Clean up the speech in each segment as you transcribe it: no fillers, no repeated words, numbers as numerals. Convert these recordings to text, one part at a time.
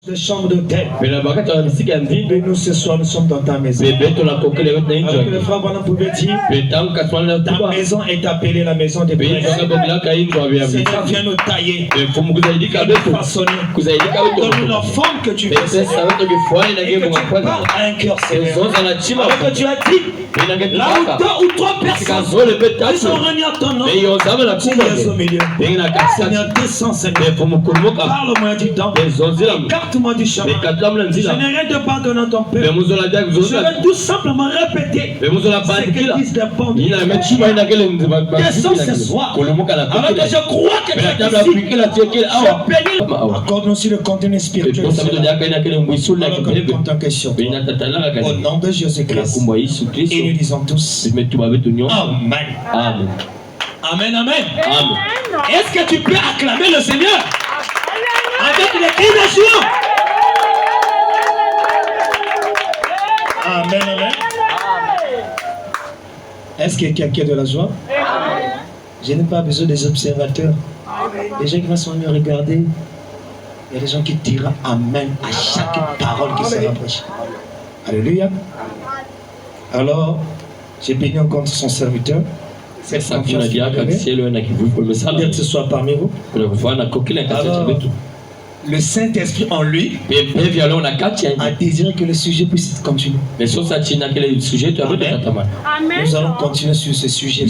de chambre d'hôtel. Mais nous ce soir nous sommes dans ta maison. Alors que le frère Branham pouvait dire, ta maison est appelée la maison des prêtres. Seigneur, viens nous tailler, façonner, donne-nous la forme que tu veux. Et que tu parles à un cœur sévère. Alors que tu as dit, là où deux ou trois personnes ils ont réuni à ton nom, tu es au milieu. Seigneur, descends, Seigneur. Parle-moi du temps. Écarte-moi du chemin. Je n'arrête de pardonner ton peuple. Je vais tout simplement répéter ce que disent les bons. Descends ce soir. Alors que je crois que tu es ici. Accorde-nous aussi le contenu spirituel. Alors que en tant que question. Au nom de Jésus-Christ. Et nous disons tous Amen. Amen. Amen, amen. Est-ce que tu peux acclamer le Seigneur avec les cris de joie? Amen, amen. Est-ce qu'il y a quelqu'un de la joie? Je n'ai pas besoin des observateurs. Les gens qui vont se regarder, il y a des gens qui diront Amen à chaque parole qui se rapproche. Alléluia. Alors, j'ai béni encore son serviteur. C'est ça que ce soit parmi vous. Alors, le Saint-Esprit en lui a désiré que le sujet puisse continuer. Amen. Nous allons continuer sur ce sujet.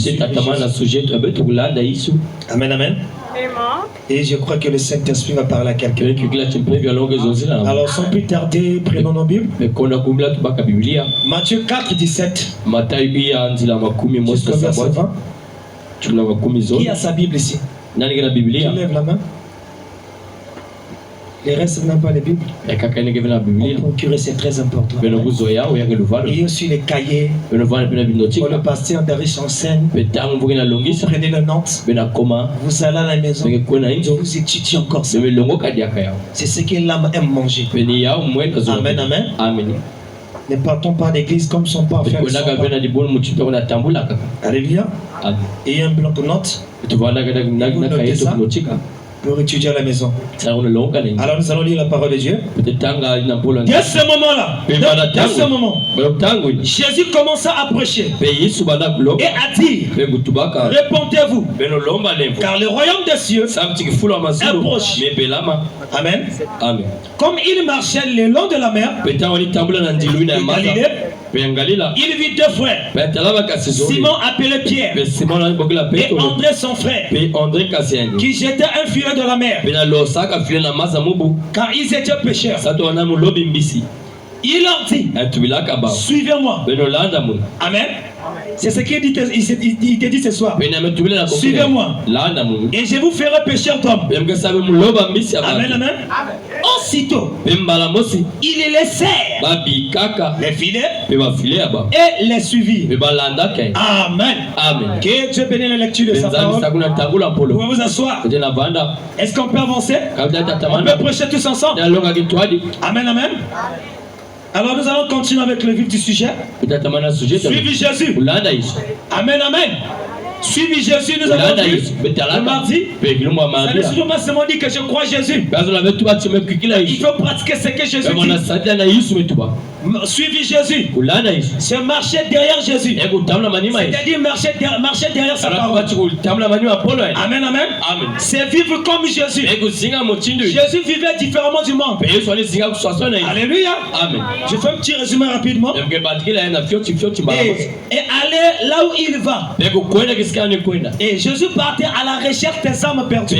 Amen, amen. Et je crois que le Saint-Esprit va parler à quelqu'un. Alors sans plus tarder, prenons nos Bibles. Matthieu 4, 17. Jusqu'au verset 20. Qui a sa Bible ici? Qui lève la main? Les restes n'ont pas les Bibles. Pour procurer, c'est très important. Et aussi les cahiers. Pour le pasteur Darius enseigne. Prenez le note. Vous allez à la maison. Vous étudiez encore ça. C'est ce que l'âme aime manger. Amen, amen. Ne partons pas d'église comme son père fait. Alléluia. Et un bloc de notes. Pour étudier à la maison. Alors nous allons lire la parole de Dieu. Dès ce moment-là, Jésus commença à prêcher et à dire, répondez-vous, car le royaume des cieux est proche. Amen. Comme il marchait le long de la mer, il vit deux frères, Simon appelé Pierre et André son frère, qui jetaient un filet dans la mer, car ils étaient pécheurs. Il leur dit, suivez-moi. Amen. C'est ce qu'il te dit ce soir. Suivez-moi et je vous ferai pécheur d'hommes. Amen, amen. Aussitôt, il laissèrent les filets et les suivirent. Amen. Que Dieu bénisse la lecture de sa parole. Vous pouvez vous asseoir. Est-ce qu'on peut avancer? On peut prêcher tous ensemble. Amen, amen. Alors nous allons continuer avec le vif du sujet. Suivez Jésus. Amen, amen. Suivez Jésus, nous avons vu le mardi. Ça ne suffit pas seulement dire que je crois Jésus. Il faut pratiquer ce que Jésus dit. Suivez Jésus. C'est marcher derrière Jésus. C'est-à-dire marcher derrière sa parole. Amen, amen. C'est vivre comme Jésus. Jésus vivait différemment du monde. Alléluia. Je fais un petit résumé rapidement. Et aller là où il va. Et Jésus partait à la recherche des âmes perdues.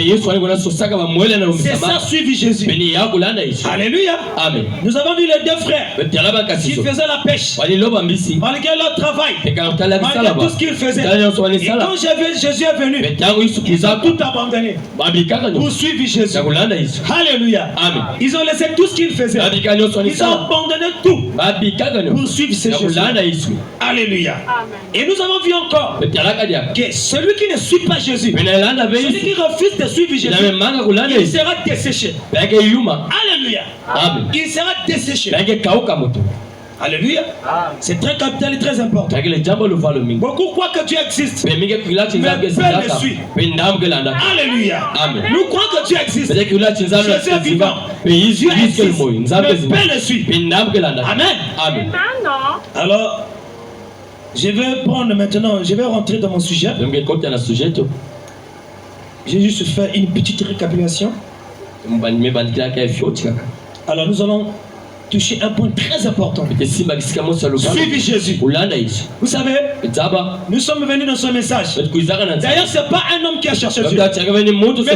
C'est ça, suivre Jésus. Alléluia. Nous avons vu les deux frères qui faisaient la pêche, malgré leur travail, malgré tout ce qu'ils faisaient. Et quand Jésus est venu, ils ont tout abandonné pour suivre Jésus. Alléluia. Ils ont laissé tout ce qu'ils faisaient. Ils ont abandonné tout pour suivre Jésus. Alléluia. Et nous avons vu encore que celui qui ne suit pas Jésus, celui qui refuse de suivre Jésus, il sera desséché. Alléluia. Il sera desséché. Alléluia. C'est très capital et très important. Beaucoup croient que Dieu existe. Mais Père le suit. Alléluia. Nous croyons que Dieu existe. Jésus est vivant. Dieu existe. Le Père le suit. Amen. Alors, je vais rentrer dans mon sujet. J'ai juste fait une petite récapitulation. Alors nous allons toucher un point très important. Suivez Jésus. Vous savez, nous sommes venus dans ce message. D'ailleurs, ce n'est pas un homme qui a cherché Dieu, mais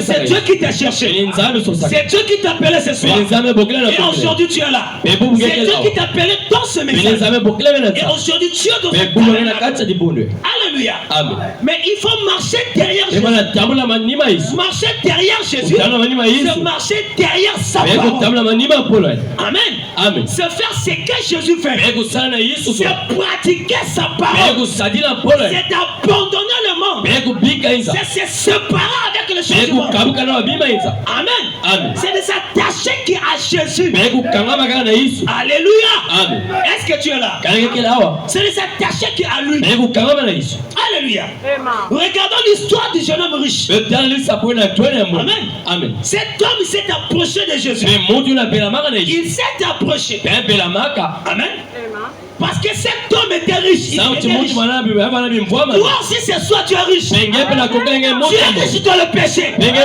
c'est Dieu qui t'a cherché. C'est Dieu qui t'a appelé ce soir. Et aujourd'hui tu es là. C'est Dieu qui t'a appelé dans ce message. Et aujourd'hui tu es dans ce message. Alléluia. Mais il faut marcher derrière Jésus. Marcher derrière Jésus, c'est marcher derrière sa parole. Amen. Se faire ce que Jésus fait, c'est pratiquer sa parole, c'est d'abandonner le monde, c'est se séparer avec le changement. Amen. C'est de s'attacher à Jésus. Alléluia. Est-ce que tu es là? C'est de s'attacher à lui. Alléluia. Regardons l'histoire du jeune homme riche. Amen. Cet homme s'est approché de Jésus. Il s'est approché. Amen. Parce que cet homme était riche. Toi aussi ce soir tu es riche. Tu es riche dans le péché. Tu es riche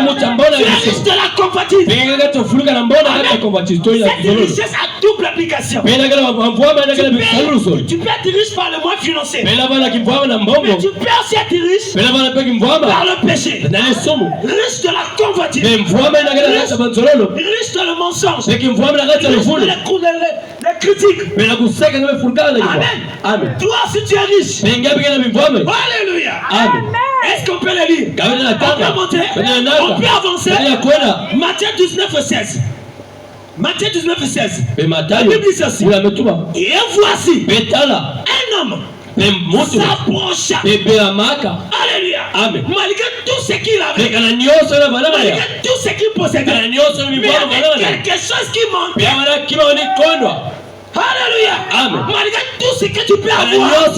dans la convoitise. Cette richesse a double application. Tu peux être riche par le moyen financier. Mais tu peux aussi être riche par le péché. Riche de la convoitise. Riche dans le mensonge. Riche dans la critique. Amen. Toi si tu es riche. Alléluia. Est-ce qu'on peut le lire? On peut monter. On peut avancer. Matthieu 19:16. Matthieu 19:16. La Bible dit ceci. Et voici un homme s'approcha. Alléluia. Malgré tout ce qu'il avait, malgré tout ce qu'il possédait, mais il y avait quelque chose qui manquait. Alléluia. Malgré tout ce que tu peux avoir,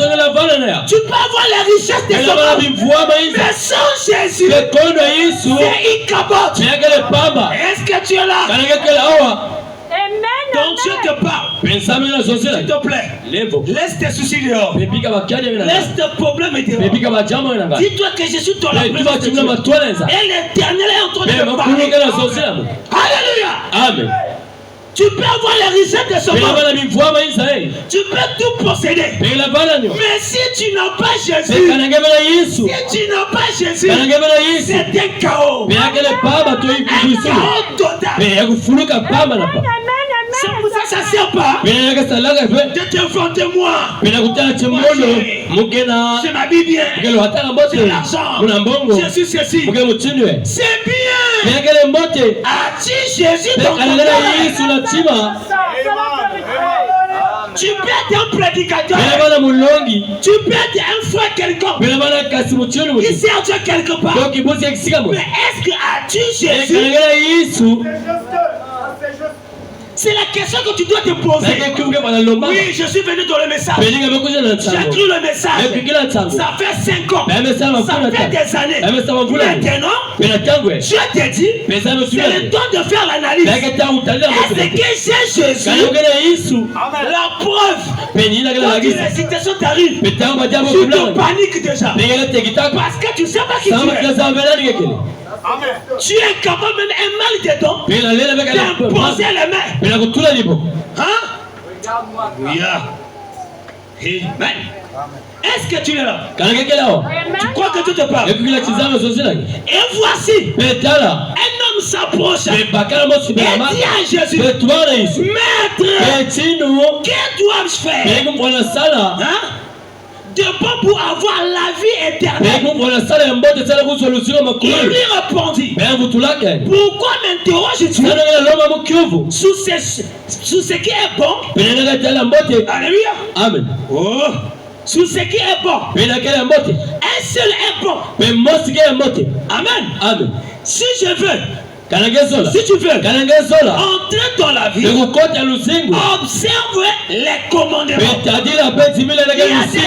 tu peux avoir la richesse des hommes, mais sans Jésus, c'est Ichabod. Est-ce que tu es là? Donc Dieu te parle. S'il te plaît, laisse tes soucis dehors. Laisse tes problèmes dehors. Dis-toi que je suis dans la présence de Dieu. Et l'Éternel est en train de te parler. Alléluia. Amen. Tu peux avoir la richesse de ce monde. Tu peux tout posséder. Mais si tu n'as pas Jésus, c'est un chaos. Un chaos total. C'est pour ça que ça ne sert pas de te vanter moi. Je m'habille bien. J'ai l'argent. Je suis ceci. C'est bien. As-tu Jésus dans ton cœur? Tu peux être un prédicateur. Tu peux être un frère quelconque. Il sert Dieu quelque part. Mais est-ce que as-tu Jésus? C'est la question que tu dois te poser. Oui, je suis venu dans le message. J'ai cru le message. Ça fait 5 ans. Ça fait des années. Maintenant, Dieu te dit, c'est le temps de faire l'analyse. Est-ce que j'ai Jésus? La preuve. Quand une récitation t'arrive, tu te paniques déjà. Parce que tu ne sais pas qui tu es. Amen. Tu es capable même un mal dedans d'imposer les mains. Oui. Amen. Est-ce que tu es là? Tu crois que tu te parles? Et voici un homme s'approche et dit à Jésus, Maître, que dois-je faire de bon pour avoir la vie éternelle? Il lui répondit, pourquoi m'interroges-tu sous ce qui est bon? Alléluia. Amen. Oh. Sous ce qui est bon, un seul est bon. Amen. Si je veux Si tu veux entrer dans la vie, observe les commandements. Il y a des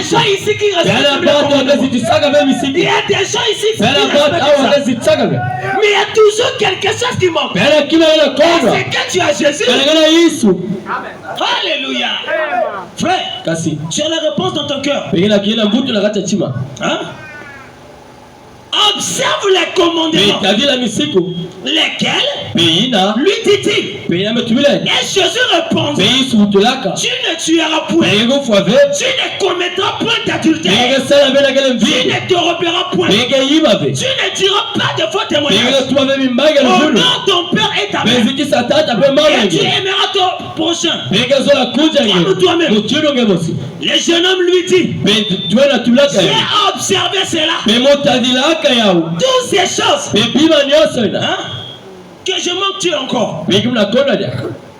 gens ici qui respectent les commandements. Il y a des gens ici qui respectent ça. Mais il y a toujours quelque chose qui manque. C'est que tu as Jésus. Alléluia. Frère, tu as la réponse dans ton cœur. Hein? Observe les commandements. Lesquels? Lui dit-il. Et Jésus répondit: tu ne tueras point. Tu ne commettras point d'adultère. Tu ne te reberas point. Tu ne diras pas de faux témoignages. Honore ton père et ta mère. Et tu aimeras ton prochain comme toi-même. Le jeune homme lui dit: j'ai observé cela. Toutes ces choses. Hein? Que je manque-tu encore?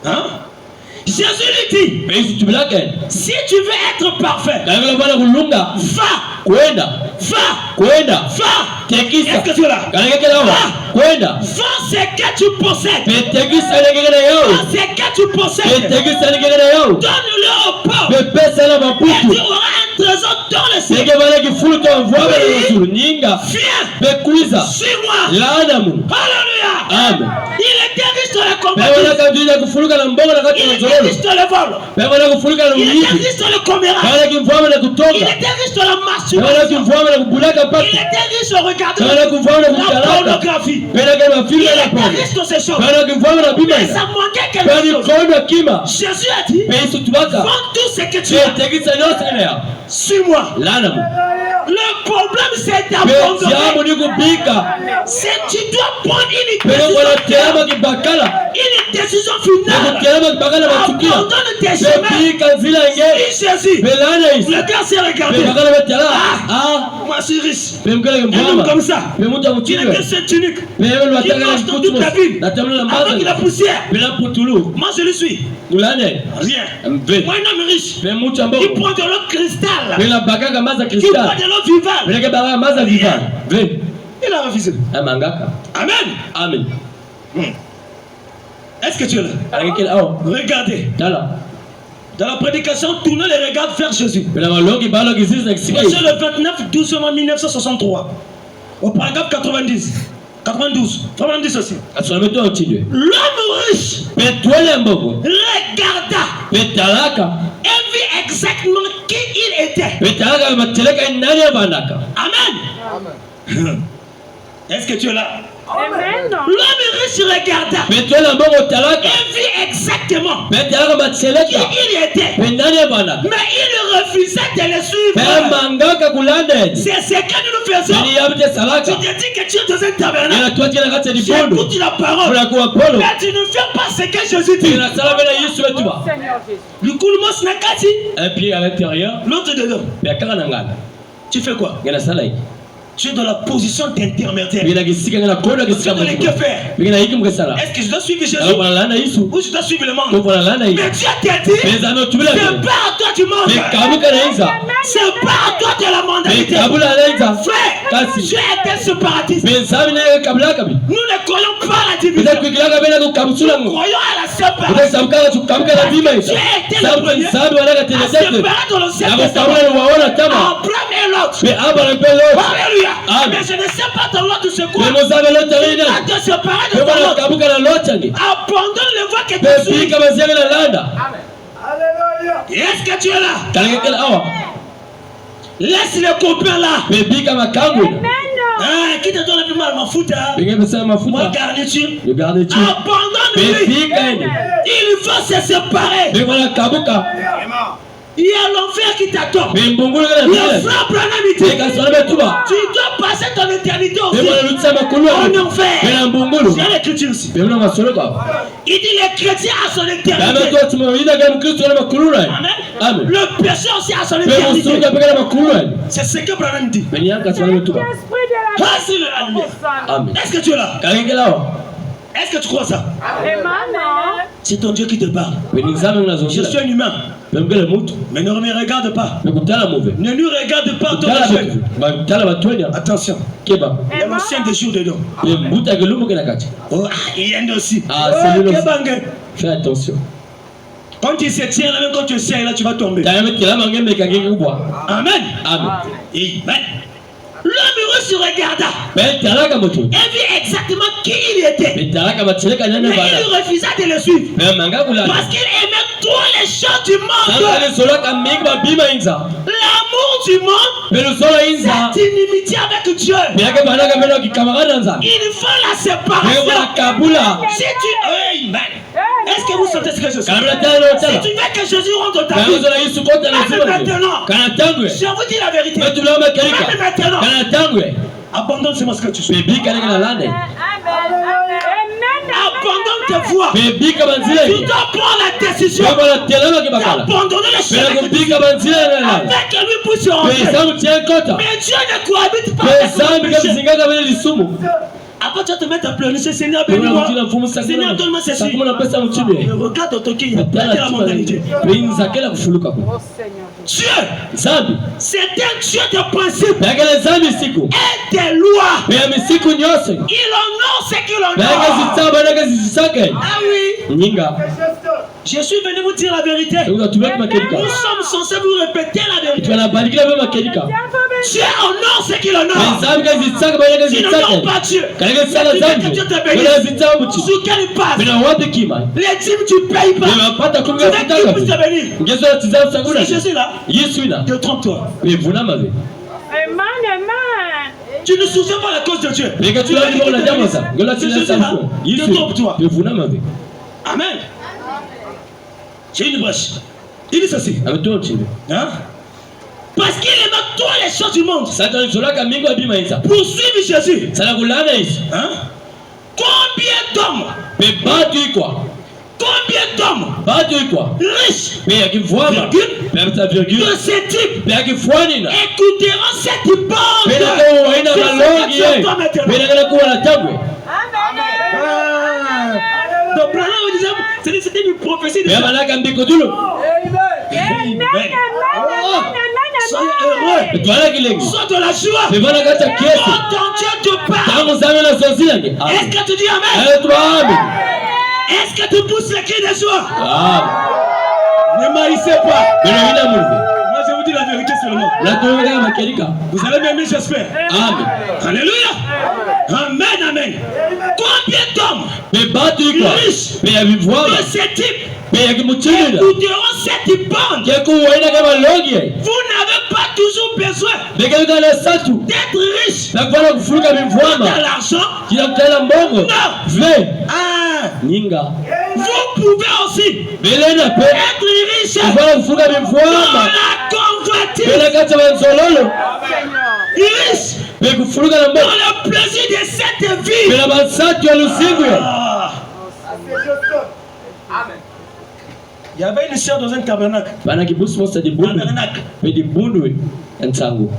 Hein? Jésus lui dit: si tu veux être parfait, va. Est-ce que tu es là? Va, ce que tu possèdes. Va, ce que tu possèdes. Donne-le au pauvre. Et tu auras un trésor dans le ciel. Viens, suis-moi. Alléluia. Amen. Il était riche dans la compagnie. Il était riche dans le vol. Il était riche dans le commérage. Il était riche dans la masturbation. Il était riche en regardant la pornographie. Il était riche dans ces choses. Mais ça manquait quelque chose. Jésus a dit: vends tout ce que tu as. Suis-moi. Le problème, c'est d'abandonner. C'est tu dois prendre une décision finale. Abandonne tes chemins. Suis Jésus. Le gars s'est regardé. Moi je suis riche. Un homme comme ça, qui n'a que cette tunique, qui marche dans toute la ville avec la poussière. Moi je le suis. Rien. Moi un homme riche qui prend de l'eau cristal, qui prend de l'eau vivante. Il a refusé. Amen. Est-ce que tu es là? Regardez. Dans la prédication, tournez les regards vers Jésus. Verset le 29 12 1963. Au paragraphe 92 aussi. L'homme riche regarda et vit exactement qui il était. Amen. Est-ce que tu es là? L'homme riche regarda et vit exactement qui il était. Mais il refusait de le suivre. C'est ce que nous faisons. Tu te dis que tu es dans un tabernacle. Tu écoutes la parole. Mais tu ne fais pas ce que Jésus dit. Du coup, le mot snakati. Un pied à l'intérieur. L'autre dedans. Tu fais quoi? Tu es dans la position d'intermédiaire. Tu dois que faire. Est-ce que je dois suivre Jésus ou je dois suivre le monde? Mais Dieu t'a dit: c'est pas à toi du monde. C'est pas à toi de la mondialité. Frère, tu es un séparatiste. Nous ne croyons pas à la division. Nous croyons à la séparation. Tu es été le premier à séparer dans le ciel. Abraham et l'autre. Alléluia. Mais je ne sais pas dans l'autre secours. Tu dois te séparer de ton autre. Abandonne le voie que tu suis. Est-ce que tu es là? Laisse les copains là. Qui te donne le plus mal? Ma garniture. Abandonne-lui. Il faut se séparer. Il y a l'enfer qui t'attend. Le frère Branham dit: tu dois passer ton éternité aussi en enfer. C'est l'écriture aussi. Il dit: les chrétiens à son éternité. Amen. Le pécheur aussi à son éternité. C'est ce que Branham dit. Est-ce que tu es là? Est-ce que tu crois ça? C'est ton Dieu qui te parle. Je suis un humain. Mais ne me regarde pas. Ne lui regarde pas ton Dieu. Attention. Il y a l'ancien des jours dedans. Oh, il y a aussi. Fais attention. Quand tu se tiens là, même quand tu essaies là, tu vas tomber. Amen. Amen. Amen. L'homme se regarda et vit exactement qui il était. Mais il refusa de le suivre parce qu'il aimait trop les choses du monde. L'amour du monde, cette inimitié avec Dieu, il faut la séparation. Si tu... Amen. Est-ce que vous sentez ce que je sens? Si tu veux que Jésus rentre dans ta vie, maintenant, je vous dis la vérité. Maintenant, abandonne ce que tu fais. Abandonne tes voix. Tu dois prendre la décision d'abandonner les choses avec lui pour se rentrer. Mais Dieu ne cohabite pas avec le péché. Après tu vas te mettre à pleurer, Seigneur, bénis-moi. Seigneur, donne-moi ceci. Regarde ton cœur, il y a la mentalité. Dieu, c'est un Dieu de principe et des lois. Il honore ce qu'il honore. Ah oui. Je suis venu vous dire la vérité. Nous sommes censés vous répéter la vérité. Dieu honore ce qu'il honore. Tu n'honores pas Dieu. Tu veux que Dieu te bénisse. Sur quel il passe? Les dîmes tu ne payes pas. Tu veux qu'il puisse te bénir. C'est Jésus là. Te trompe-toi. Tu ne souviens pas la cause de Dieu. Te trompe-toi. Amen. J'ai une brèche. Il dit ceci. Hein? Parce qu'il aime toi les choses du monde. Pour suivre Jésus. Hein? Combien d'hommes? Combien d'hommes riches de ce type écouteront cette bande? Donc, c'était une prophétie de Dieu. Soyez heureux. Sois de la joie. Quand ton Dieu te parle. Est-ce que tu dis Amen? Est-ce que tu pousses le cri de joie? Ne maïssez pas. Moi je vous dis la vérité seulement. Vous allez m'aimer, j'espère. Amen. Alléluia. Amen, amen. Combien d'hommes riches de ce type écouteront cette bande? Vous n'avez pas toujours besoin d'être riche dans l'argent. Non. Vous pouvez aussi être riche dans la convoitise. Riche dans le plaisir de cette vie. Amen. Il y avait une sœur dans un tabernacle.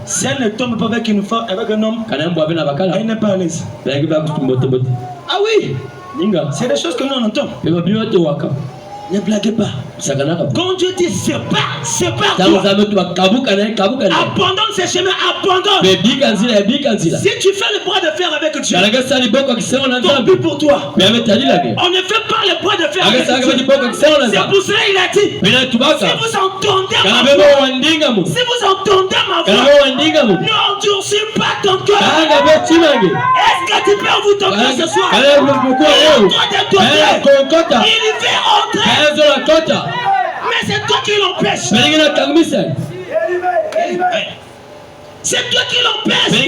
Si elle ne tombe pas avec une femme, avec un homme, elle n'est pas à l'aise. Ah oui, c'est des choses que nous entendons. Ne blaguez pas. Quand Dieu dit sépare-toi. Abandonne ces chemins, abandonne. Si tu fais le bras de fer avec Dieu, tant pis pour toi. On ne fait pas le bras de fer avec Dieu. C'est pour cela qu'il a dit, si vous entendez ma voix, n'endurcis pas ton cœur. Est-ce que tu peux ouvrir ton cœur ce soir? Il veut entrer. Mais c'est toi qui l'empêches. C'est toi qui l'empêches.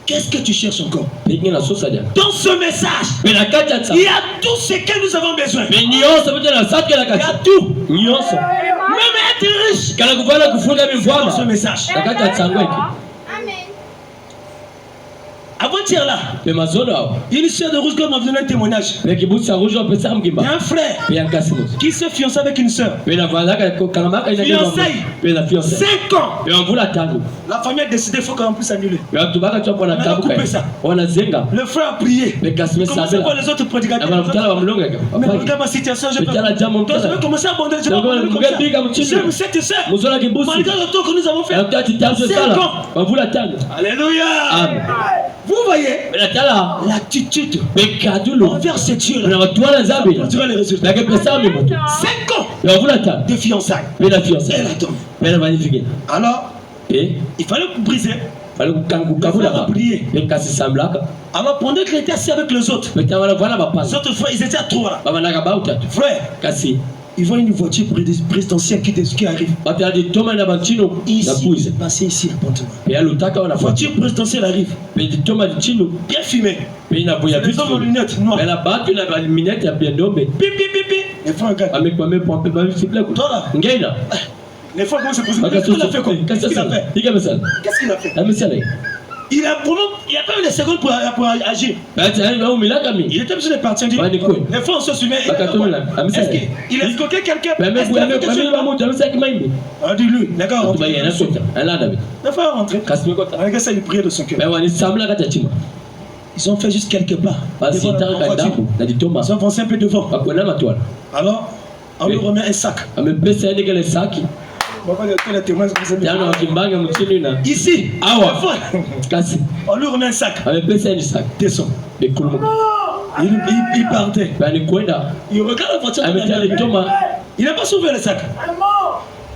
Qu'est-ce que tu cherches encore? Dans ce message, il y a tout ce que nous avons besoin. Il y a tout. Même être riche. Dans ce message. Avant-hier là, une sœur de Rouge-Gorge m'a donné un témoignage. Il y a un frère qui s'est fiancé avec une sœur. Fiançailles 5 ans. La famille a décidé qu'il faut qu'on puisse annuler. On a coupé ça. Le frère a prié. Comment c'est pour les autres prédicateurs? Mais regarde ma situation, je vais commencer à abandonner. J'aime cette sœur. Malgré le temps que nous avons fait 5 ans. Alléluia. Vous voyez l'attitude envers ce Dieu-là. On dirait les résultats. 5 ans de fiançailles. Elle a tombé. Alors, il fallait briser. Prier. Alors pendant qu'il était assis avec les autres frères, ils étaient à 3 là. Frère, ils voient une voiture présidentielle qui arrive. Ici, c'est passé ici l'appartement. La voiture présidentielle arrive. Bien fumé. Les hommes en lunettes noires. Pipi. Les frères regardent. Toi là. Les frères comment se posent. Qu'est-ce qu'il a fait? Il a pas eu les secondes pour agir. Il était obligé de partir. Les frères se souviennent. Est-ce qu'il a escroqué quelqu'un? Dis-lui, d'accord. Les frères sont rentrés. Regarde ça, il priait de son cœur. Ils ont fait juste quelques pas. Ils ont avancé un peu devant. Alors, on lui remet un sac. Ici, on lui remet un sac. Descend. Il partait. Il regarde la voiture. Il n'a pas sauvé le sac.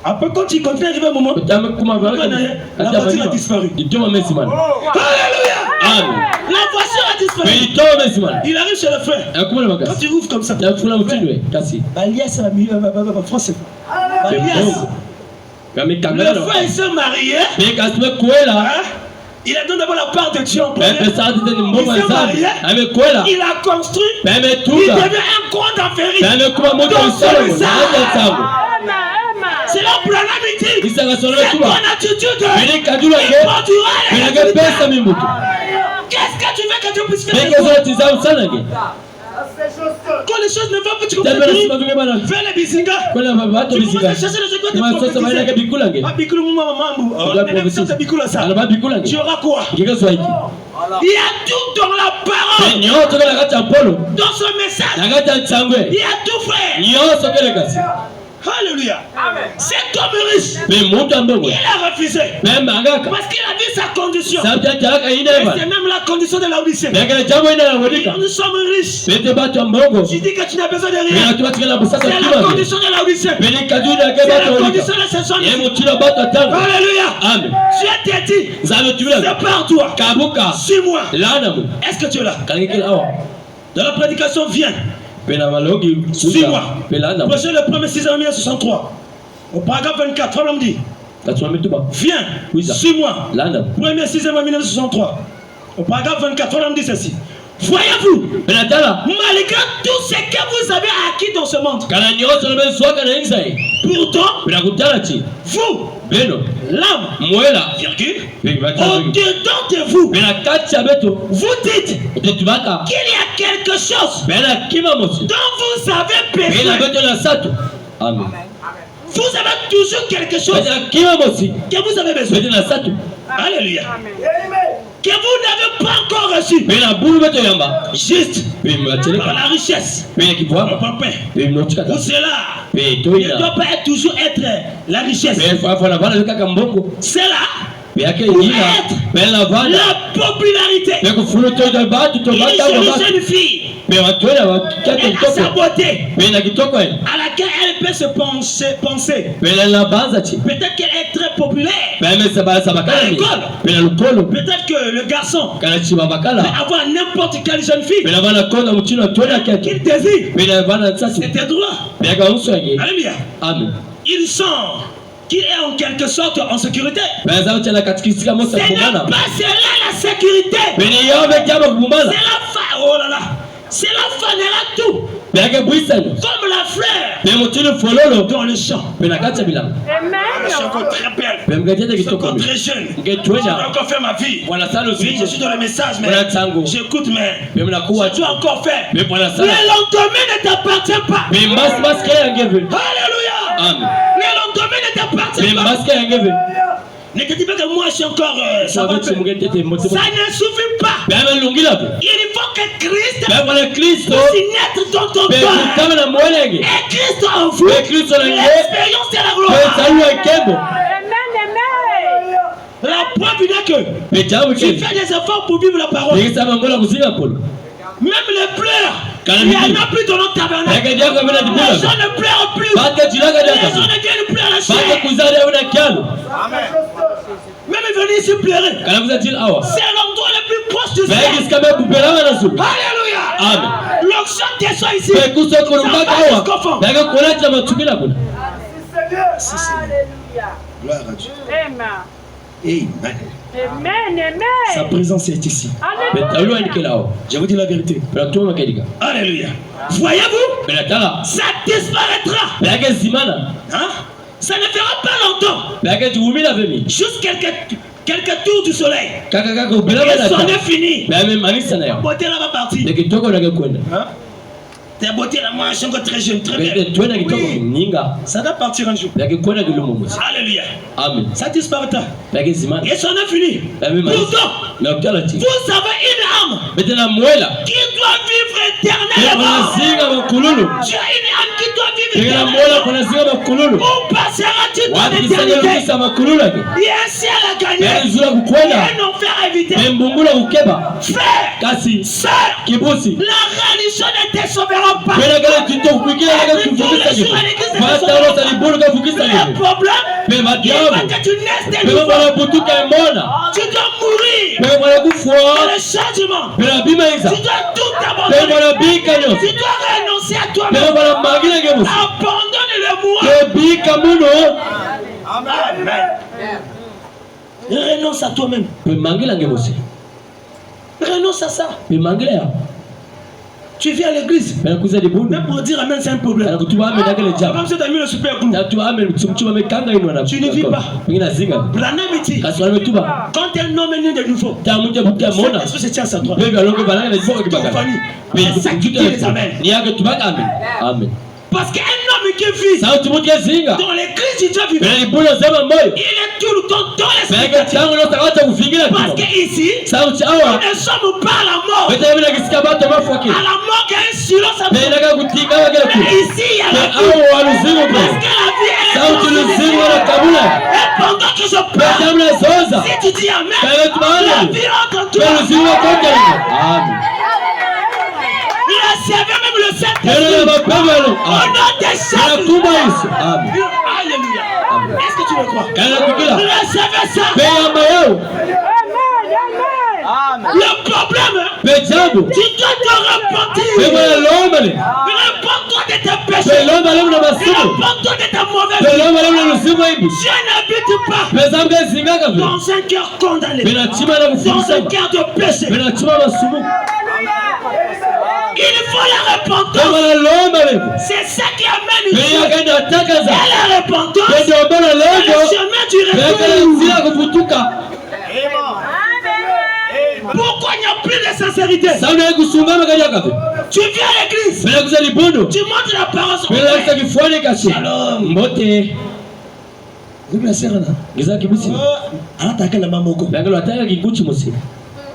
Après, quand il continue à arriver un moment, la voiture a disparu. Alléluia! La voiture a disparu. Il arrive chez le frère. Quand il ouvre comme ça, Balias, ma France, le frère s'est marié. Il a donné d'abord la part de Dieu en premier. Il s'est marié. Il a construit. Il devient un grand affairiste. C'est là pour l'amitié. C'est ton attitude. Il produira. Qu'est-ce que tu veux que Dieu puisse faire? Quand les choses ne vont pas, tu comprends. Fais les bisingas. Tu commences à chercher les écoles de prophétiser. Tu auras quoi? Il y a tout dans la parole. Dans ce message. Il y a tout, frère. Alléluia. Cet homme riche, il a refusé parce qu'il a vu sa condition. Et c'est même la condition de Laodicée. Nous sommes riches. Tu dis que tu n'as besoin de rien. C'est la condition de Laodicée. C'est la condition de ce soir. Alléluia. Dieu t'a dit, sépare-toi. Suis-moi. Est-ce que tu es là? Dans la prédication, viens. Suis-moi. Prochain le 1er 6 1963. Au paragraphe 24, Frère dit. Viens, suis-moi. 1er 6 1963. Au paragraphe 24, Frère dit ceci. Voyez-vous, malgré tout ce que vous avez acquis dans ce monde, pourtant, vous, l'âme, virgule, au-dedans de vous, vous dites qu'il y a quelque chose dont vous avez besoin. Amen. Vous avez toujours quelque chose que vous avez besoin. Alléluia. Que vous n'avez pas encore reçu. Juste par la richesse. Par pain. Pour cela, il ne doit pas toujours être la richesse. C'est là. Pour être la popularité. Il cherche une fille. Elle a sa beauté à laquelle elle peut se penser. Peut-être qu'elle est très populaire à l'école. Peut-être que le garçon peut avoir n'importe quelle jeune fille qu'il désire. C'était droit. Alléluia. Il sent qu'il est en quelque sorte en sécurité. Ce n'est pas cela la sécurité. C'est la oh là là. Cela fanera tout. Comme la fleur dans le champ. Amen. Je suis encore très belle. Je suis encore très jeune. Je dois encore faire ma vie. Oui, je suis dans le message, mais j'écoute, mais je dois encore faire. Le lendemain ne t'appartient pas. Alléluia. Amen. Le lendemain ne t'appartient pas. Ne te dis pas que moi je suis encore. Ça ne suffit pas. Il faut que Christ signature dans ton corps. Et Christ en vous. L'expérience de la gloire. La preuve est que tu fais des efforts pour vivre la parole. Même les pleurs, il n'y en a plus dans notre tabernacle. Les gens ne pleurent plus. Les gens ne viennent plus à la chair. Même venir ici pleurer. C'est l'endroit le plus proche du ciel. Alléluia. L'onction qui soit ici. Ça va jusqu'au fond. Gloire à Dieu. Amen. Amen. Sa présence est ici. Je vous dis la vérité. Alléluia. Voyez-vous, ça disparaîtra. Hein? Ça ne fera pas longtemps. Juste quelques tours du soleil. Et c'en est fini. La beauté là va partir. Hein? Ta beauté là, moi je suis encore très jeune, très belle. Oui. Ça va partir un jour. Alléluia. Amen. Ça disparaîtra. Et c'en est fini. Pourtant, vous avez une âme qui doit vivre éternellement. Tu as une âme qui doit vivre éternellement. Où passeras-tu dans l'éternité? Il y a un ciel à gagner. Il y a un enfer à éviter. Frère, sœur, la religion ne te sauvera pas. Le problème, il faut que tu naisses de nouveau. Tu dois mourir dans le changement. Tu dois tout abandonner. Tu dois renoncer à toi-même. Abandonne-le-moi. Amen. Renonce à toi-même. Renonce à ça. Tu viens à l'église. Même pour dire amen, c'est un problème. Comme si tu as mis le super glue. Tu ne vis pas. Quand un homme est né de nouveau, est-ce que c'est tient à toi? Ton famille. Les amen. Amen. Parce qu'un homme qui vit dans l'église du Dieu vivant, il est tout le temps dans l'esprit. Parce qu'ici, nous ne sommes pas à la mort. À la mort, il y a un silence à faire. Mais ici, il y a la vie. Parce que la vie est et pendant que je parle, si tu dis amen, la vie entre en toi. Il a servi même le Saint-Esprit. Au nom de Jésus. Alléluia. Est-ce que tu le crois? Il a servi ça. Le problème, tu dois te repentir. Repends-toi de tes péchés. Repends-toi de ta mauvaise vie. Dieu n'habite pas dans un cœur condamné, dans un cœur de péché. Il faut la repentance. C'est ça qui amène ici. Et la repentance, c'est le chemin du retour. Pourquoi il n'y a plus de sincérité? Tu viens à l'église, tu montres la parole. Shalom.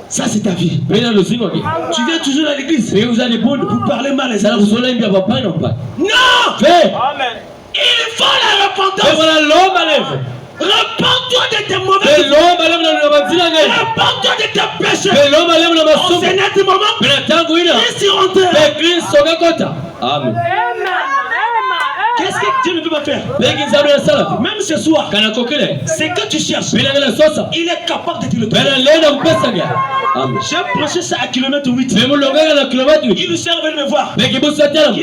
Ça c'est ta vie. Tu viens toujours à l'église pour parler mal les autres. Non. Il faut la repentance. Repends-toi de tes mauvaises vies. Repends-toi de tes péchés. En ce moment, Christ rentre. Amen. Qu'est-ce que Dieu ne peut pas faire? Même ce soir, c'est que tu cherches. Il est capable de te le donner. J'ai prêché ça à kilomètre 8. Il nous sert de me voir. Il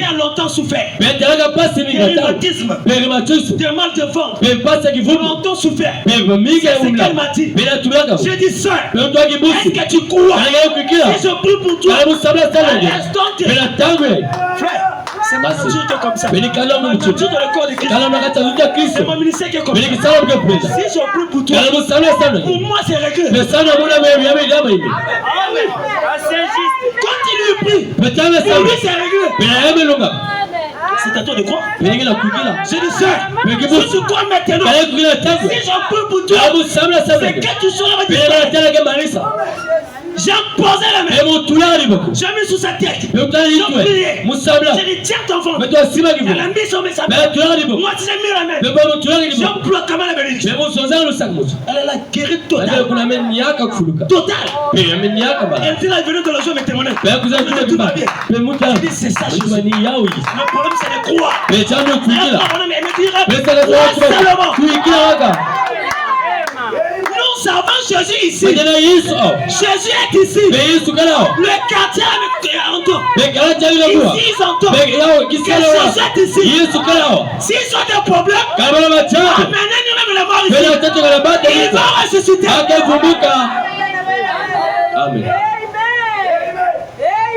a longtemps souffert. Il y a eu rhumatisme, des mal de ventre. Il a longtemps souffert. C'est ce qu'elle m'a dit. J'ai dit, sœur, est-ce que tu crois? Si je prie pour toi, frère, C'est ma nature qui est comme ça. Ma nature dans le corps de Christ. C'est mon ministère qui est comme ça. Si je prie pour toi, pour moi c'est réglé. Quand il lui prie, pour lui c'est réglé. C'est à toi de croire. Je dis ça. Si tu crois maintenant, si je prie pour toi, c'est que tu seras disparaître. J'ai posé la main. J'ai mis sous sa tête. J'ai prié. J'ai dit tiens ton ventre. Elle a mis sur sa main. Moi si j'ai mis la main. J'emploie comment la bénédiction. Elle a guéri totale. Totale. Elle dit là elle venait de la joie avec témoignage. Tout va bien. Elle dit c'est ça Jésus. Le problème c'est de croire. Elle me dira nous savons Jésus ici. Jésus est ici. Le quartier entend. Ici ils entendent. Que Jésus est ici. S'ils ont des problèmes, amenez-nous même la mort ici. Il va ressusciter. Amen.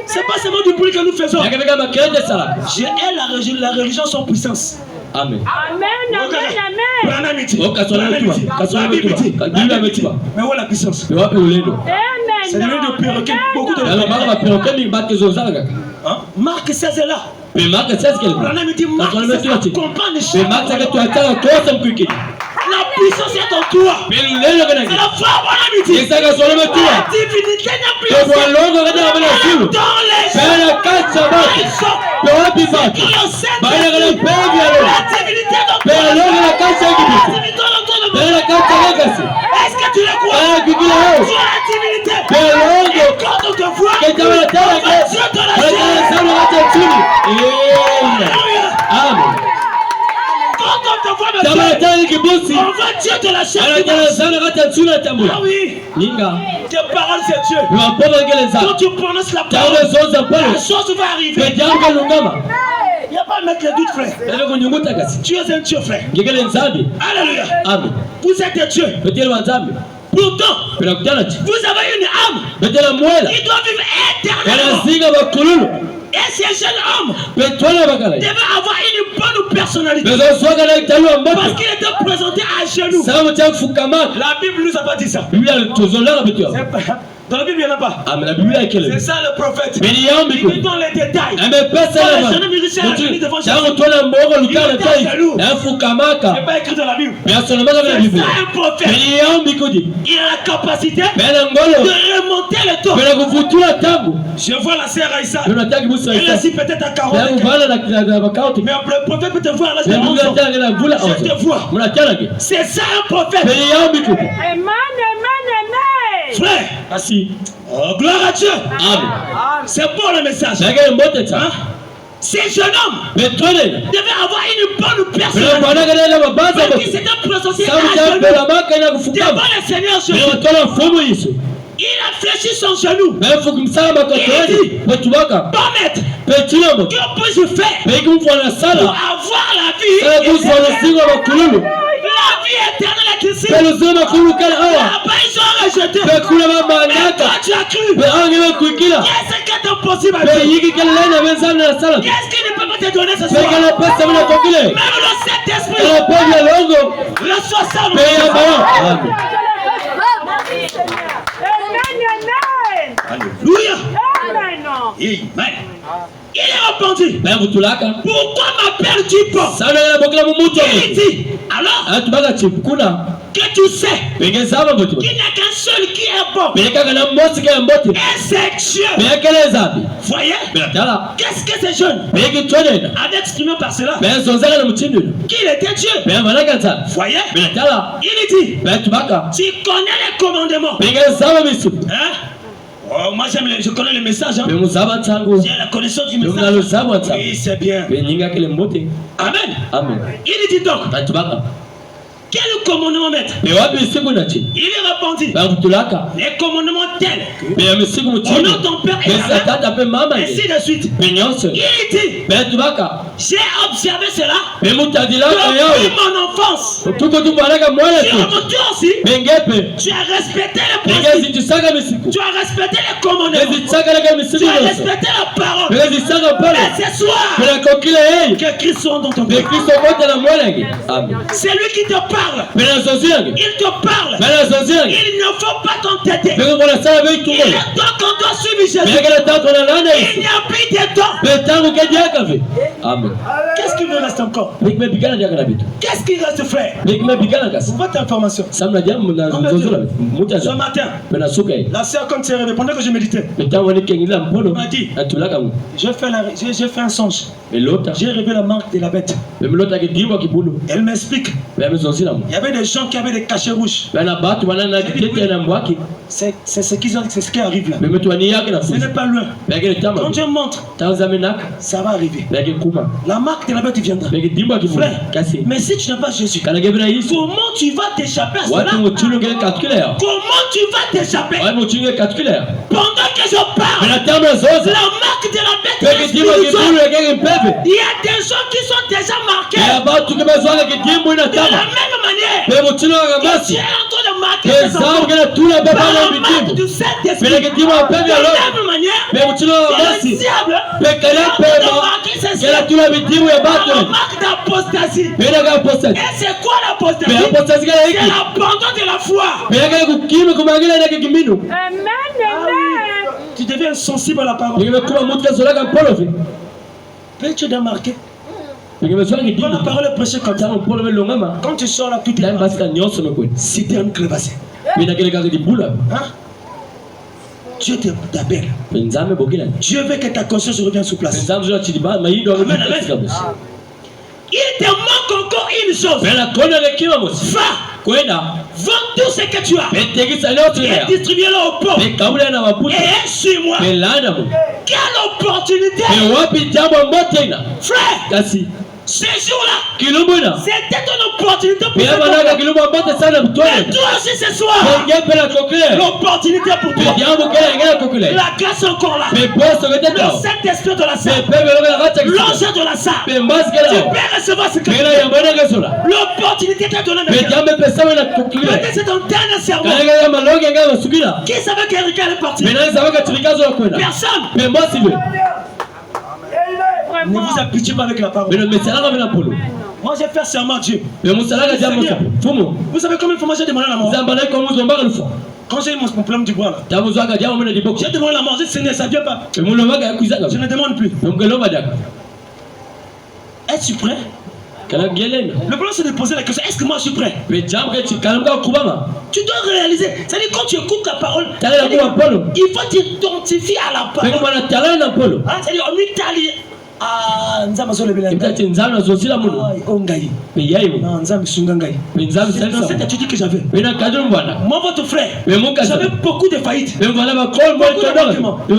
C'est pas seulement du bruit que nous faisons. J'ai la religion sans puissance. Amen. Mais où est la puissance? C'est devenu de perroquet. Beaucoup de Marc 16 est là. Marc 16 comprend les choses. La puissance est en toi. C'est la foi, mon amitié. La divinité n'a plus dans est-ce que tu le crois? Sur la divinité. Quand on te voit, Dieu te la Amen. Quand on te voit, on va Dieu de la chair. Ah oui. Tes paroles c'est Dieu. Quand tu prononces la parole, la chose va arriver. Il n'y a pas à mettre les doutes, frère. Tu es un Dieu, frère. Alléluia. Amen. Vous êtes un Dieu. Pourtant, vous avez une âme. Il doit vivre éternellement. Et ces jeunes hommes devaient avoir une bonne personnalité. Parce qu'il était présenté à genoux. La Bible ne nous a pas dit ça. Dans la Bible, il n'y en a pas. C'est ça le prophète. Il est dans les détails. Il n'est pas écrit dans la Bible. C'est ça un prophète. Il a la capacité de remonter le temps. Je vois la sœur Aïssa. Elle est ici peut-être à 40 ans. Mais le prophète peut te voir à l'âge de 11 ans. Je te vois. C'est ça un prophète. Frère, oh, gloire à Dieu. Amen. C'est bon le message. Ces jeunes hommes devaient avoir une bonne personnalité. Parce qu'ils s'étaient présentés à genoux devant le Seigneur Jésus. Il a fléchi son genou. Il dit, bon maître, que puis-je faire pour avoir la vie éternelle? La vie éternelle est ici. Là-bas, ils ont rejeté. Mais toi, tu as cru. Qu'est-ce qui est impossible à Dieu? Qu'est-ce qui ne peut pas te donner ce soir? Même le Saint-Esprit reçoit ça. Alléluia. Amen. Il est repenti. Pourquoi m'appelles-tu pas? Il dit alors que tu sais qu'il n'y a qu'un seul qui est bon. Et c'est Dieu. Voyez? Qu'est-ce que ces jeunes avaient exprimé par cela? Qu'il était Dieu. Voyez? Il dit tu connais les commandements. Hein? Oh, moi je connais le message. J'ai la connaissance du message. Oui, c'est bien. Amen. Il dit donc quel commandement mettre? Il est répondit les commandements tels honore ton père et ta mère, ainsi de suite. Il dit J'ai observé cela depuis mon enfance. Sur mon tour aussi, tu as respecté les principes. Tu as respecté les commandements. Tu as respecté la parole. Et ce soir, que Christ soit dans ton cœur. C'est lui qui te parle. Il te parle. Il ne faut pas t'entêter. Il est temps qu'on doit suivre Jésus. Il n'y a plus de temps. Amen. Qu'est-ce qu'il nous reste encore? Qu'est-ce qu'il reste, frère? Votre information. Ce matin, la sœur, quand c'est réveillée, pendant que je méditais, m'a dit, j'ai fait un songe. J'ai rêvé la marque de la bête. Elle m'explique. Il y avait des gens qui avaient des cachets rouges. C'est ce qui arrive là. Ce n'est pas loin. Quand Dieu montre, ça va arriver. La marque de la bête viendra. Frère, mais si tu n'as pas Jésus, comment tu vas t'échapper à cela? Comment tu vas t'échapper? Pendant que je parle, la marque de la bête est spirituelle. Il y a des gens qui sont déjà marqués de la même manière que tu es en train de marquer tes enfants par la marque du Saint-Esprit. De la même manière que le diable est marqué ses enfants par la marque d'apostasie. Et c'est quoi l'apostasie? C'est l'abandon de la foi. Tu deviens sensible à la parole. Peux-tu démarquer? Quand la parole est prêchée comme ça, quand tu sors là, tout est c'était un crevassé. Dieu t'appelle. Dieu veut que ta conscience revienne sous place. Amen, amen. Il te manque encore une chose. Va. Vends tout ce que tu as et distribue-le aux pauvres. Et suis-moi. Quelle opportunité. Frère, ce jour-là, c'était ton opportunité pour toi. Et toi aussi ce soir, l'opportunité pour toi. La grâce est encore là. Le Saint-Esprit de la salle. L'ange de la salle. Tu peux recevoir ce que tu veux. L'opportunité t'a donné. Peut-être c'est ton dernier serment. Qui savait qu'Erika est parti? Personne. Ne vous appliquez pas avec la parole. Moi j'ai fait serment à Dieu. Vous savez combien de fois j'ai demandé la mort? Quand j'ai eu mon problème du bois là, j'ai demandé la mort. J'ai dit Seigneur, ça ne vient pas. Je ne demande plus. Es-tu prêt? Le problème c'est de poser la question, est-ce que moi je suis prêt? Tu dois réaliser, c'est-à-dire quand tu écoutes la parole, il faut t'identifier à la parole. C'est-à-dire en Italie, nzambe azolebela dans cette attitude que j'avais, moi votre frère, j'avais beaucoup de faillites, beaucoup de documents. Mais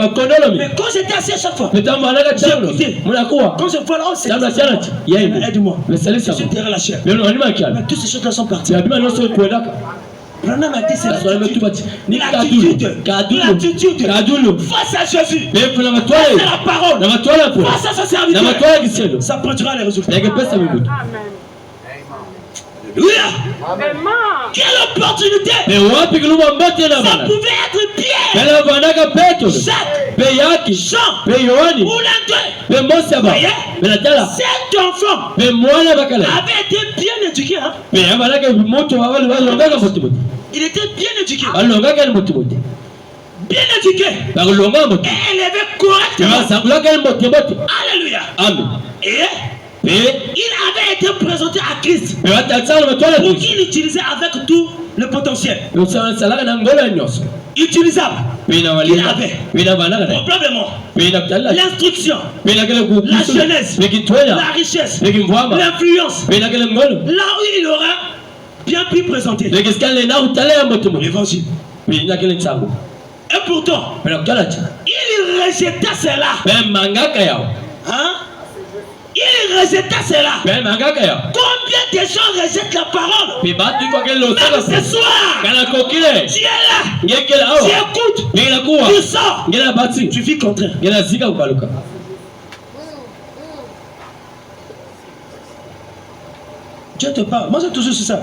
quand j'étais assis à chaque fois, j'écoutais. Quand je vois là, c'est aide-moi, je suis derrière la chair. Mais toutes ces choses-là sont parties. Branham a dit c'est l'attitude face à Jésus, face à la parole, face à sa serviteur. Ça produira les résultats. Quelle opportunité! Ça pouvait être Pierre, Jacques, Jean ou l'un d'eux. Cet enfant avait été bien éduqué. Il était bien éduqué. Bien éduqué. Et élevé correctement. Alléluia. Amen. Et il avait été présenté à Christ pour qu'il utilisait avec tout le potentiel. Utilisable. Il avait probablement l'instruction, la jeunesse, la richesse, l'influence. Là où il aura bien pu présenter l'évangile. Et pourtant, il rejeta cela. Hein? Il rejeta cela. Combien de gens rejettent la parole? Même ce soir, tu es là, tu écoutes, tu sors, tu vis contraire. Dieu te parle. Moi, j'ai toujours su ça.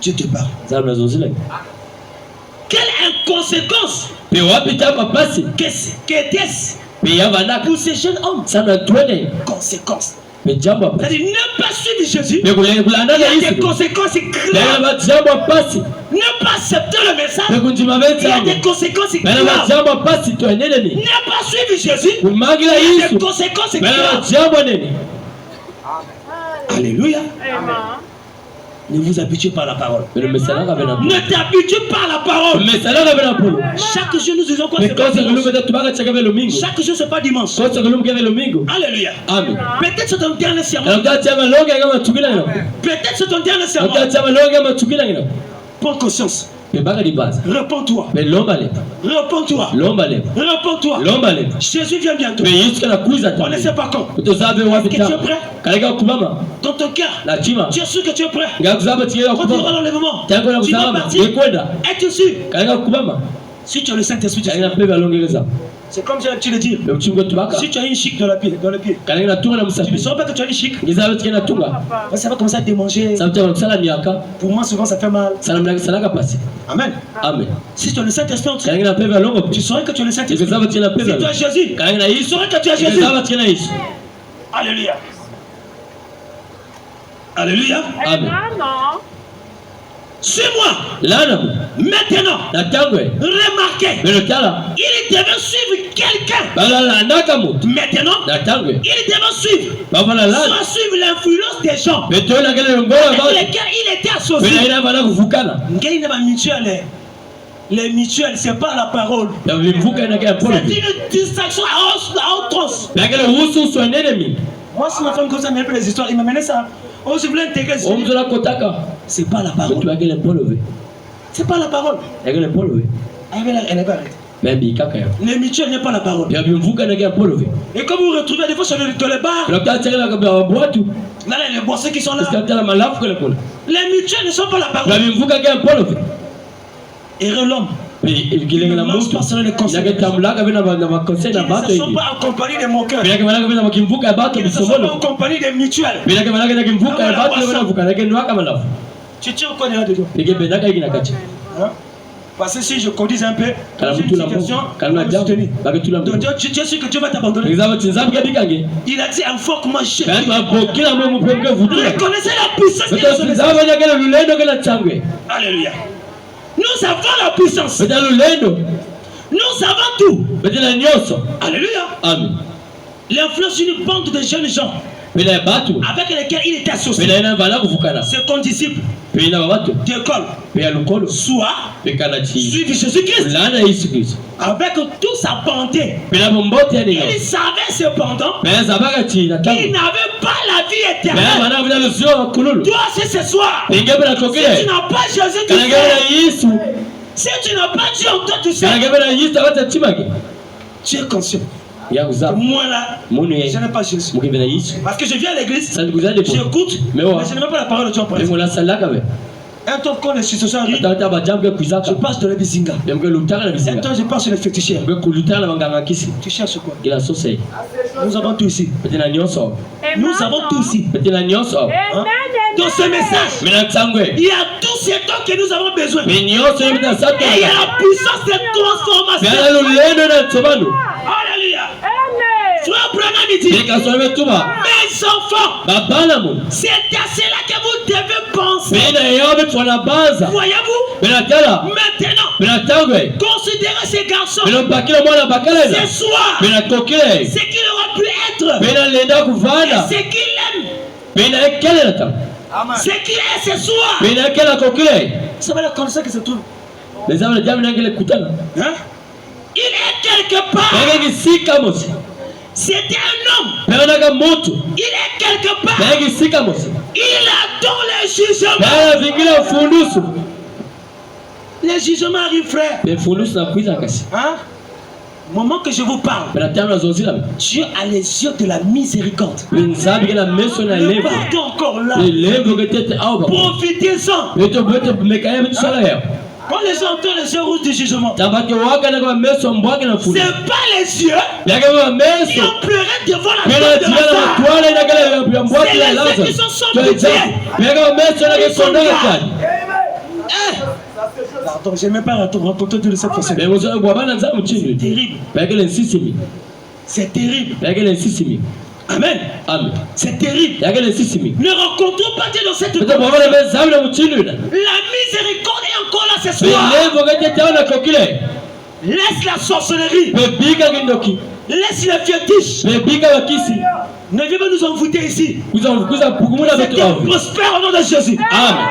Dieu te parle. Quelle inconséquence qu'était-ce pour ces jeunes hommes? Conséquence. C'est-à-dire ne pas suivre Jésus. Il y a des conséquences graves. Ne pas accepter le message. Il y a des conséquences graves. Ne pas suivre Jésus. Il y a des conséquences graves. Alléluia. Ne vous habituez pas à la parole. Ne t'habitue pas à la parole. Chaque jour nous disons quoi? Chaque jour c'est pas dimanche. Alléluia. Peut-être c'est ton dernier sermon. Peut-être c'est ton dernier sermon. Prends conscience. Réponds-toi. Réponds-toi. Réponds-toi. Jésus vient bientôt. On ne sait pas quand. Est-ce que tu es prêt? Dans ton cœur, tu es sûr que tu es prêt? Quand tu auras l'enlèvement, tu vas partir. Es-tu sûr? Si tu as le Saint-Esprit, c'est comme j'ai l'habitude de dire. Si tu as une chic dans le pied, tu ne sauras pas que tu as une chic. Ça va commencer à te manger. Pour moi, souvent, ça fait mal. Amen. Si tu as le Saint-Esprit, tu sauras que tu as le Saint-Esprit. Si tu as Jésus, tu sauras que tu as Jésus. Alléluia. Alléluia. Amen. Suis-moi. Maintenant, remarquez, il devait suivre quelqu'un. Maintenant, il devait suivre. Soit suivre l'influence des gens avec lesquels il était associé. Les mutuelles, c'est pas la parole. C'est une distraction à outrance. Moi, si ma femme comme ça me fait les histoires, il m'a mené ça. Oh, je voulais intégrer ça. C'est pas la parole. C'est pas la parole. Elle est pas arrêtée. Les mutuelles n'est pas la parole. Et comme vous retrouvez des fois sur les bars, là, les boissons qui sont là, les mutuelles ne sont pas la parole. Et l'homme, ils ne marchent pas selon les conseils. Ils ne sont pas en compagnie des moqueurs. Ils ne sont pas en compagnie des mutuelles. Tu tiens au coin de là-dedans. Parce que si je conduis un peu, j'ai une situation, donc tu es sûr que Dieu va t'abandonner. Il a dit un fois que moi je... Reconnaissez la puissance de son esprit. Alléluia. Nous avons la puissance. Nous avons tout. Alléluia. L'influence d'une bande de jeunes gens avec lesquels il était associé. Ses condisciples d'école, soit suivi Jésus-Christ avec toute sa bonté. Il savait cependant qu'il n'avait pas la vie éternelle. Toi aussi ce soir, si tu n'as pas Jésus-Christ, si tu n'as pas Dieu en toi, tu sais, tu es conscient. Moi là, je n'ai pas Jésus. Parce que je viens à l'église, j'écoute, mais je n'ai même pas la parole de Dieu en présence. Un temps qu'on est sur ce soir, je passe de la bizinga. Un temps je passe sur les féticheurs. Tu cherches quoi? Nous avons tout ici. Nous avons tout ici. Dans ce message, il y a tout ce dont que nous avons besoin. Et il y a la puissance de transformation. Alléluia. Frère Branham dit, mes enfants, c'est à cela que vous devez penser. Voyez-vous, maintenant, considérez ces garçons, ce soir, ce qu'il aura pu être, et ce qu'il aime, ce qu'il est ce soir. Ça va être comme ça que se trouve. Il est quelque part. C'était un homme. Il est quelque part. Il attend les jugements. Les jugements arrivent, frère. Moment que je vous parle, Dieu a les yeux de la miséricorde. Le pardon encore là. Profitez-en. Quand les gens entendent les yeux rouges du jugement, c'est pas les yeux qui ont pleuré devant la porte de Lazare. C'est les yeux qui sont sans pitié. Ils sont là. Pardon, je n'ai même pas raconté de cette façon. C'est terrible. C'est terrible. Amen. Amen. C'est terrible. Ne rencontrons pas Dieu dans cette vie. La miséricorde est encore là ce soir. Laisse la sorcellerie. Laisse les fétiches. Ne viens pas nous envoûter ici. Prospère au nom de Jésus. Amen.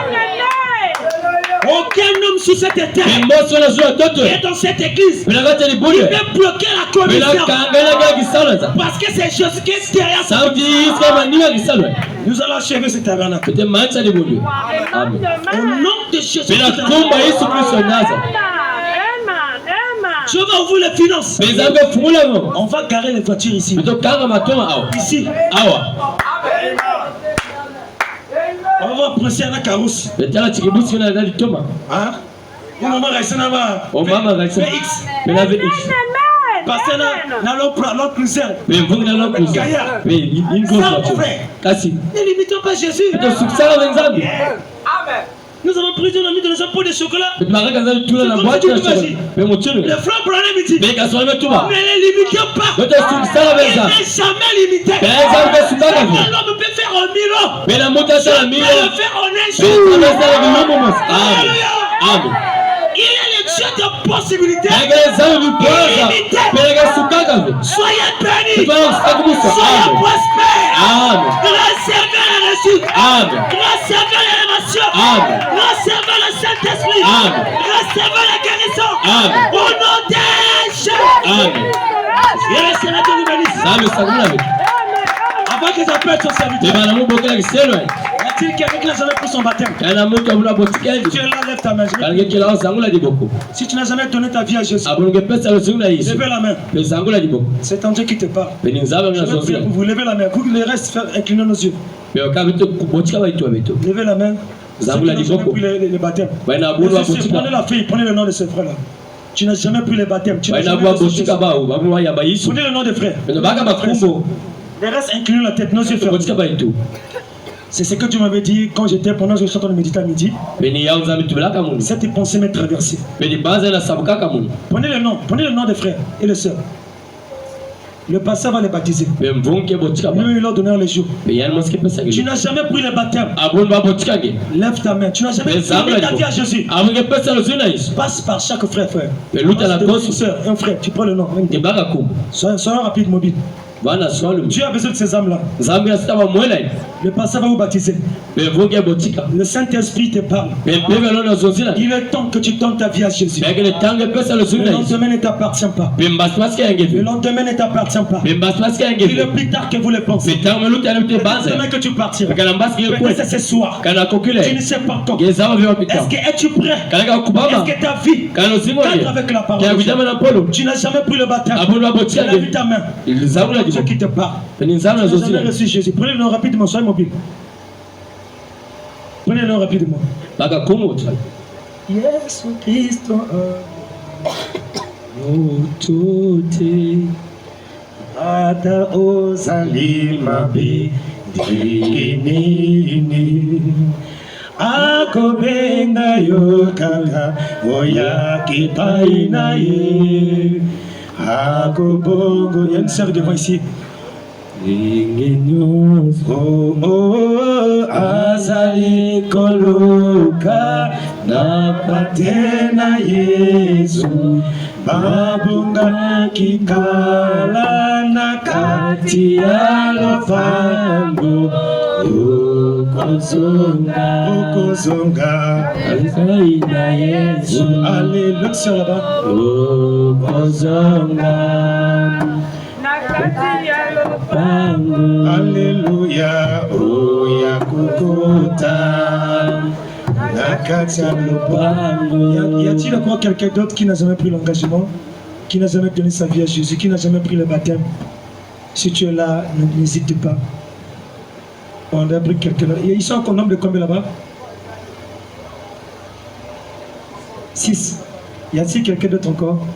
Aucun homme sur cette terre et dans cette église il peut bloquer la commission parce que c'est Jésus qui est derrière ça. Nous allons achever ce tabernacle au nom de Jésus. Je vais ouvrir les finances. On va garer les voitures ici. Ici. On va presser un carrosse. Hein? Maman reste là-bas. VX. Parce que l'autre cruiser. Gaillard. Ne limitons pas Jésus. Nous avons pris de l'ami de nos impôts de chocolat. Le frère Branham dit. Ne les limitons pas. Il n'est jamais limité. L'homme peut faire en 1000 ans. Je peux le faire en un jour. Alléluia. Il est le Dieu de possibilités. Illimité. Soyez bénis. Soyez prospères. Recevez la réussite. Recevez l'élévation. Recevez le Saint-Esprit. Recevez la guérison. Au nom de Jésus. Et le Seigneur te nous bénisse. Avant que j'appelle ton serviteur. Y a-t-il quelqu'un qui n'a jamais pris son baptême? Tu es là, lève ta main. Si tu n'as jamais donné ta vie à Jésus, levez la main. C'est ton Dieu qui te parle. Vous levez la main. Vous les restes, inclinez nos yeux. Levez la main. Si tu n'as jamais pris les baptêmes. Prenez la fille, prenez le nom de ce frère-là. Tu n'as jamais pris les baptêmes. Prenez le nom des frères. Les restes, inclinez la tête, nos yeux fermés. C'est ce que tu m'avais dit quand j'étais pendant que je suis en train de méditer à midi. Cette pensée m'est traversée. Prenez le nom des frères et les sœurs. Le pasteur va les baptiser. Lui, il leur donnera les jours. Tu n'as jamais pris le baptême. Lève ta main. Tu n'as jamais pris ta vie à Jésus. Passe par chaque frère. Une sœur, un frère, tu prends le nom. Sois rapide, mobile. Dieu a besoin de ces âmes-là. Le pasteur va vous baptiser. Le Saint-Esprit te parle. Il est temps que tu donnes ta vie à Jésus. Le lendemain ne t'appartient pas. Le lendemain ne t'appartient pas. Il est plus tard que vous le pensez. Demain que tu partiras. Peut-être c'est ce soir. Tu ne sais pas quand. Est-ce que es-tu prêt? Est-ce que ta vie cadre avec la parole de Dieu? Tu n'as jamais pris le baptême. Lève ta main. Dieu qui te parle. Tu n'as jamais reçu Jésus. Prenez le nom rapidement, soyez mobile. Prenez le nom rapidement. Yesu Kristo Ututi Ata ozali mabe Diginini Akobenga yokanga Oya kipai na ye Akobongo. Il y a une sœur devant ici. Oh oh azali koluka na patena Yesu babunga kikala na kati ya lopango okozonga azaina Yesu. Alléluia, sœur là-bas. Okozonga Alléluia, oya kukuta Y a-t-il encore quelqu'un d'autre qui n'a jamais pris l'engagement, qui n'a jamais donné sa vie à Jésus, qui n'a jamais pris le baptême? Si tu es là, n'hésite pas. On a pris quelqu'un là. Ils sont encore nombre de combien là-bas? 6. Y a-t-il quelqu'un d'autre encore?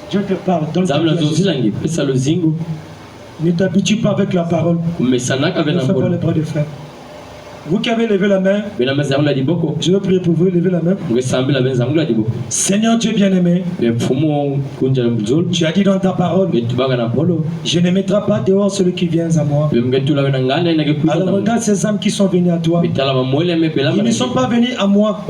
Dieu te parle. Ne t'habitue pas avec la parole. Ne fais pas les bras de frère. Vous qui avez levé la main, je veux prier pour vous, lever la main. Seigneur Dieu bien-aimé, tu as dit dans ta parole, je ne mettrai pas dehors celui qui vient à moi. Alors regarde ces âmes qui sont venues à toi. Ils ne sont pas venus à moi,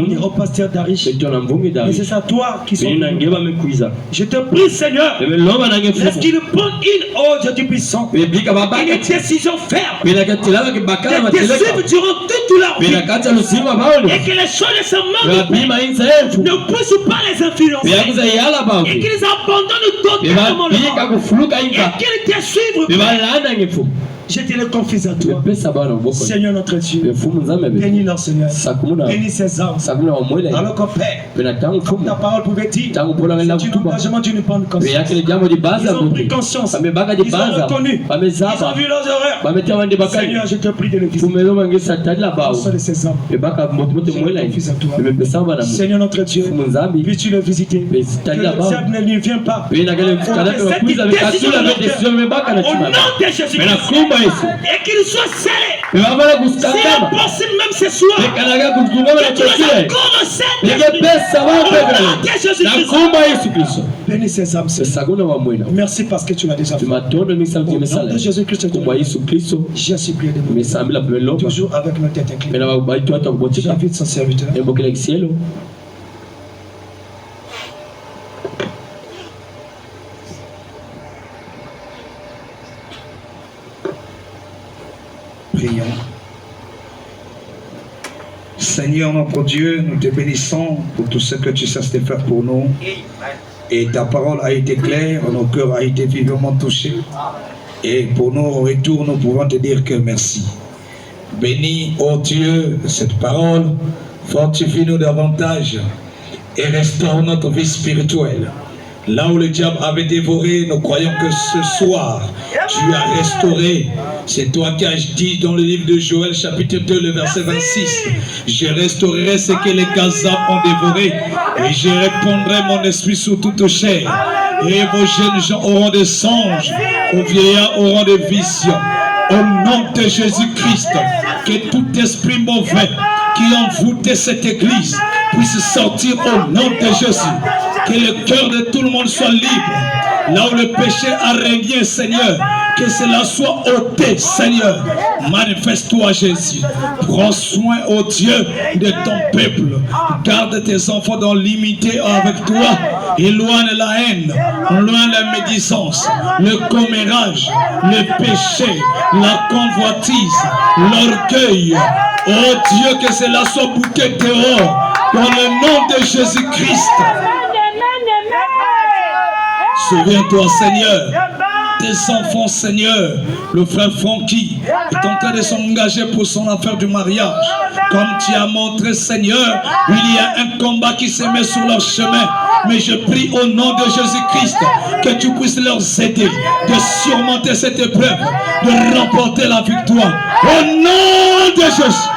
ni au pasteur Darish, mais c'est à toi qui sont venus. Je te prie Seigneur, laisse-qu'il prenne une ode du puissant, une décision ferme, suivre durant toute leur vie, et que les choses de ce monde ne puissent pas les influencer, et qu'ils abandonnent totalement le monde, et qu'ils te suivent. Je te le confie à toi, Seigneur notre Dieu. Bénis leur Seigneur, bénis ces âmes. Alors qu'on Père, comme ta parole pouvait dire, c'est un engagement d'une Pentecôte. Ils ont pris conscience, ils ont reconnu, ils ont vu leurs erreurs. Seigneur, je te prie de le visiter. De ces âmes, je te confie à toi. Seigneur notre Dieu, puisses-tu le visiter, que le diable ne lui vienne pas. Au nom de Jésus-Christ. Et qu'il soit scellé. C'est impossible même ce soir. Que tu les accordes Jésus-Christ. Bénis ces âmes. Merci parce que tu l'as déjà fait. Au nom de Jésus-Christ, j'ai supplié de nous. Toujours avec nos têtes inclinées. J'invite son serviteur. Prions. Seigneur notre Dieu, nous te bénissons pour tout ce que tu sais faire pour nous. Et ta parole a été claire, nos cœurs a été vivement touchés. Et pour nos retours, nous pouvons te dire que merci. Bénis, ô Dieu, cette parole, fortifie-nous davantage et restaure notre vie spirituelle. Là où le diable avait dévoré, nous croyons que ce soir, tu as restauré. C'est toi qui as dit dans le livre de Joël, chapitre 2, le verset 26. Je restaurerai ce que les Gazapes ont dévoré et je répandrai mon esprit sur toute chair. Et vos jeunes gens auront des songes, vos vieillards auront des visions. Au nom de Jésus-Christ, que tout esprit mauvais qui a envoûté cette église puisse sortir au nom de Jésus. Que le cœur de tout le monde soit libre. Là où le péché a régné, Seigneur, que cela soit ôté, Seigneur. Manifeste-toi, Jésus. Prends soin, ô Dieu, de ton peuple. Garde tes enfants dans l'unité avec toi. Éloigne la haine, éloigne la médisance, le commérage, le péché, la convoitise, l'orgueil. Oh Dieu, que cela soit bouté dehors. Dans le nom de Jésus-Christ. Souviens-toi, Seigneur, tes enfants, Seigneur. Le frère Francky est en train de s'engager pour son affaire du mariage. Comme tu as montré, Seigneur, il y a un combat qui se met sur leur chemin. Mais je prie au nom de Jésus-Christ que tu puisses leur aider de surmonter cette épreuve, de remporter la victoire. Au nom de Jésus.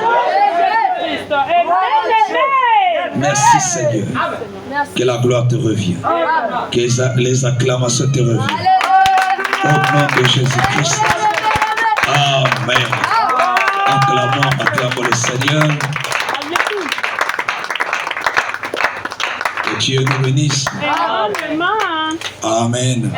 Merci Seigneur. Que la gloire te revienne. Que les acclamations te reviennent. Au nom de Jésus-Christ. Amen. Acclamons le Seigneur. Que Dieu nous bénisse. Amen.